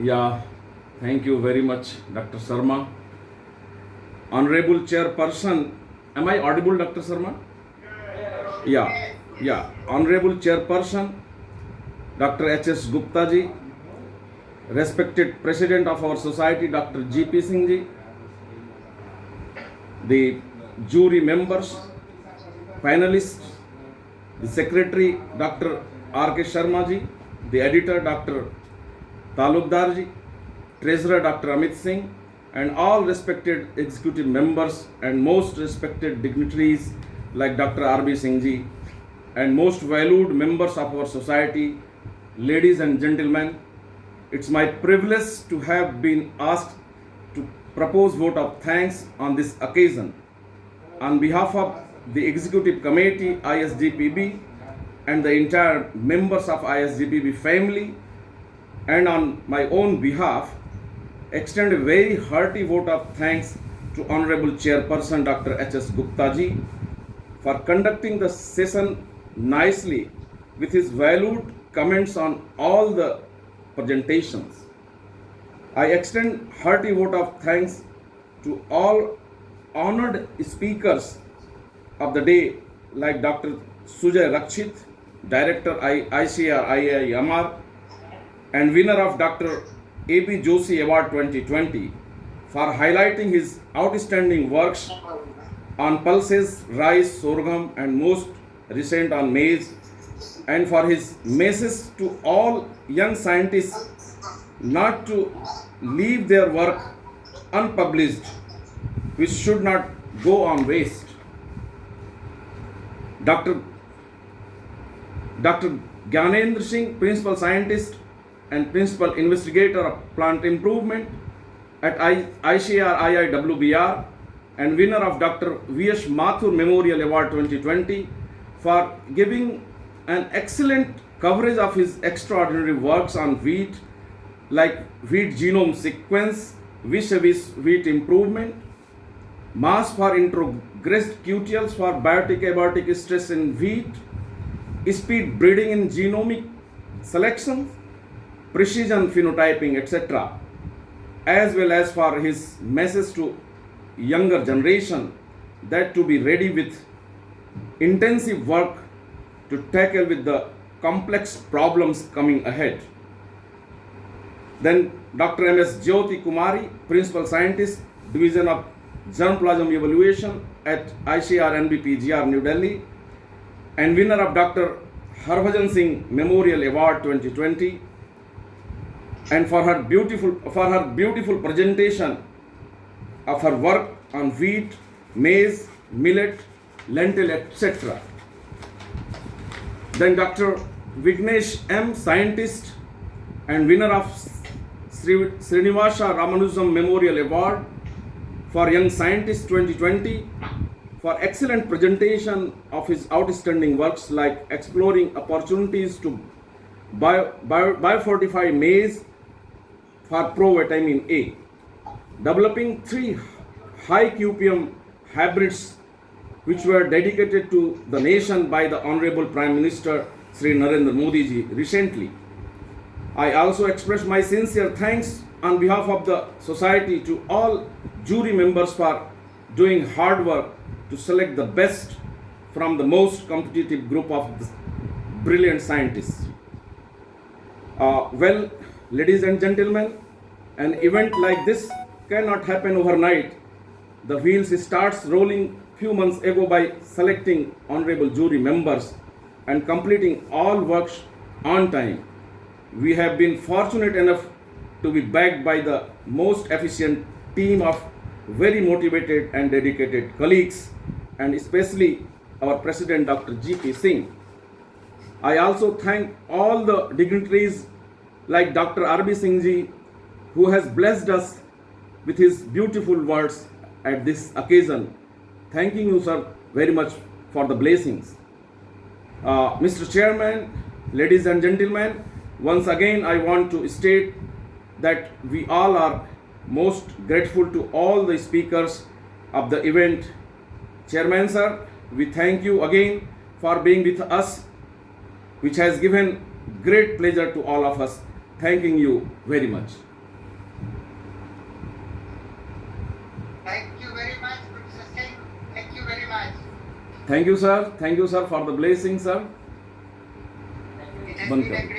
Yeah, thank you very much, Dr. Sharma. Honorable Chairperson, am I audible, Dr. Sharma? Yeah. Honorable Chairperson, Dr. H.S. Gupta ji, respected President of our society, Dr. G.P. Singh ji, the jury members, finalists, the Secretary, Dr. R.K. Sharma ji, the editor, Dr. Talukdar ji, Treasurer, Dr. Amit Singh, and all respected executive members and most respected dignitaries like Dr. R.B. Singh ji, and most valued members of our society, ladies and gentlemen, it's my privilege to have been asked to propose vote of thanks on this occasion. On behalf of the Executive Committee, ISGPB, and the entire members of ISGPB family, and on my own behalf, extend a very hearty vote of thanks to Honorable Chairperson Dr. H.S. Gupta ji for conducting the session nicely with his valued comments on all the presentations. I extend hearty vote of thanks to all honored speakers of the day like Dr. Sujay Rakshit, Director ICAR IIMR, and winner of Dr. A.P. Joshi Award 2020 for highlighting his outstanding works on pulses, rice, sorghum, and most recent on maize, and for his message to all young scientists not to leave their work unpublished, which should not go on waste. Dr. Gyanendra Singh, Principal Scientist and Principal Investigator of Plant Improvement at ICAR IIWBR and winner of Dr. V.S. Mathur Memorial Award 2020 for giving an excellent coverage of his extraordinary works on wheat like wheat genome sequence, vis-a-vis wheat improvement, mass for introgressed QTLs for biotic abiotic stress in wheat, speed breeding in genomic selection, precision phenotyping, etc., as well as for his message to younger generation that to be ready with intensive work to tackle with the complex problems coming ahead. Then Dr. M.S. Jyoti Kumari, Principal Scientist, Division of Germplasm Evaluation at ICAR NBPGR New Delhi, and winner of Dr. Harbhajan Singh Memorial Award 2020, and for her beautiful presentation of her work on wheat, maize, millet, lentil, etc. Then Dr. Vignesh M, Scientist and winner of Srinivasa Ramanujam Memorial Award for Young Scientist 2020 for excellent presentation of his outstanding works like exploring opportunities to biofortify maize for provitamin A, developing 3 high QPM hybrids which were dedicated to the nation by the Honorable Prime Minister Sri Narendra Modi ji recently. I also express my sincere thanks on behalf of the society to all jury members for doing hard work to select the best from the most competitive group of brilliant scientists. Well, ladies and gentlemen, an event like this cannot happen overnight. The wheels starts rolling few months ago by selecting honorable jury members and completing all works on time. We have been fortunate enough to be backed by the most efficient team of very motivated and dedicated colleagues, and especially our President Dr. G.P. Singh. I also thank all the dignitaries like Dr. R.B. Singh ji, who has blessed us with his beautiful words at this occasion. Thanking you, sir, very much for the blessings. Mr. Chairman, ladies and gentlemen, once again I want to state that we all are most grateful to all the speakers of the event. Chairman, sir, we thank you again for being with us which has given great pleasure to all of us. Thanking you very much. Thank you very much, Professor Singh. Thank you very much. Thank you, sir. Thank you, sir, for the blessing, sir. It has बंद been कर a दो. great